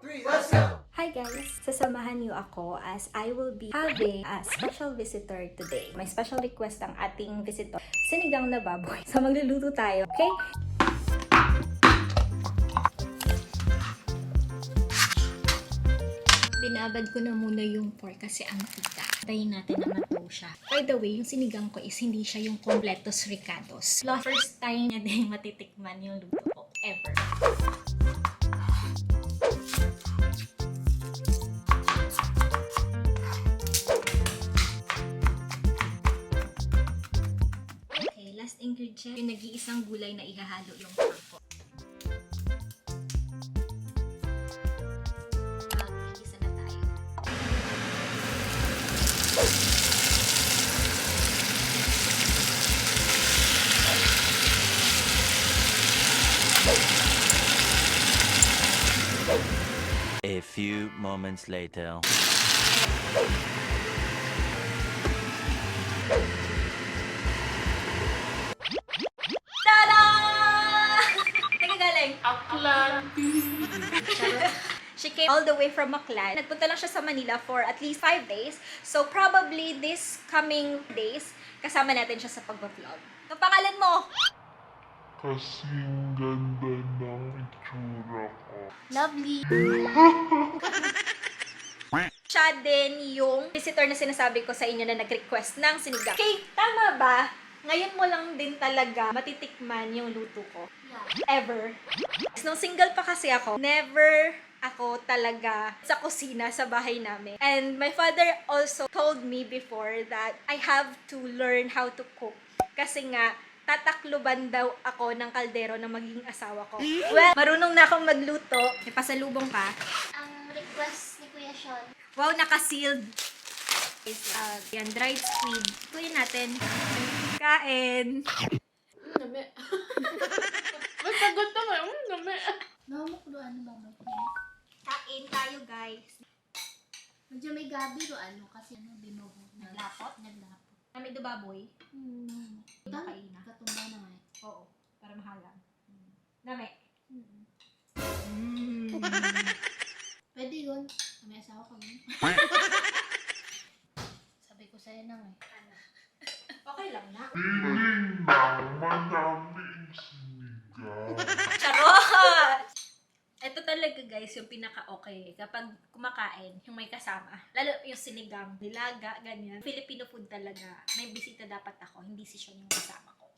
3, let's go! Hi guys! Sasamahan niyo ako as I will be having a special visitor today. May special request ang ating visitor, sinigang na baboy. So magluluto tayo, okay? Binabad ko na muna yung pork kasi ang tita. Tayin natin na matuwa siya. By the way, yung sinigang ko is hindi siya yung completos ricados. First time niya din matitikman yung luto ko ever. Okay, last ingredient, yung nag-iisang gulay na ihahalo yung pork ko. Mag-iisa na tayo. A few moments later. Tada! Nagagaling. She came all the way from Aklan. Nagpunta lang siya sa Manila for at least 5 days. So probably this coming days, kasama natin siya sa pag-vlog. Ang pangalan mo? Kasing ganda ng itsura ko. Lovely. Siya din yung visitor na sinasabi ko sa inyo na nag-request ng sinigang. Okay, tama ba? Ngayon mo lang din talaga matitikman yung luto ko. Ever. Nung single pa kasi ako, never ako talaga sa kusina sa bahay namin. And my father also told me before that I have to learn how to cook. Kasi nga, tatakluban daw ako ng kaldero na magiging asawa ko. Well, marunong na akong magluto. May pasalubong ka. Ang request ni Kuya Sean. Wow, naka-sealed. Yan, dried squid. Kuya natin. Kain. Nami. Masagot naman. Nami. Namamukluan ba mo? Kain tayo, guys. Medyo may gabi do ano kasi ano binubo. Naglapot? Naglapot. Kami do baboy. Kain na. Katumba naman. Oo, para mahalang. Nami. Pwede yun. May asawa kami. Sabi ko sa'yo na nga eh. Okay lang na. Piling lang madaming sinigang. Charot! Ito talaga guys, yung pinaka-okay. Kapag kumakain, yung may kasama. Lalo yung sinigang, nilaga, ganyan. Filipino food talaga. May bisita dapat ako, hindi si Sean yung kasama ko.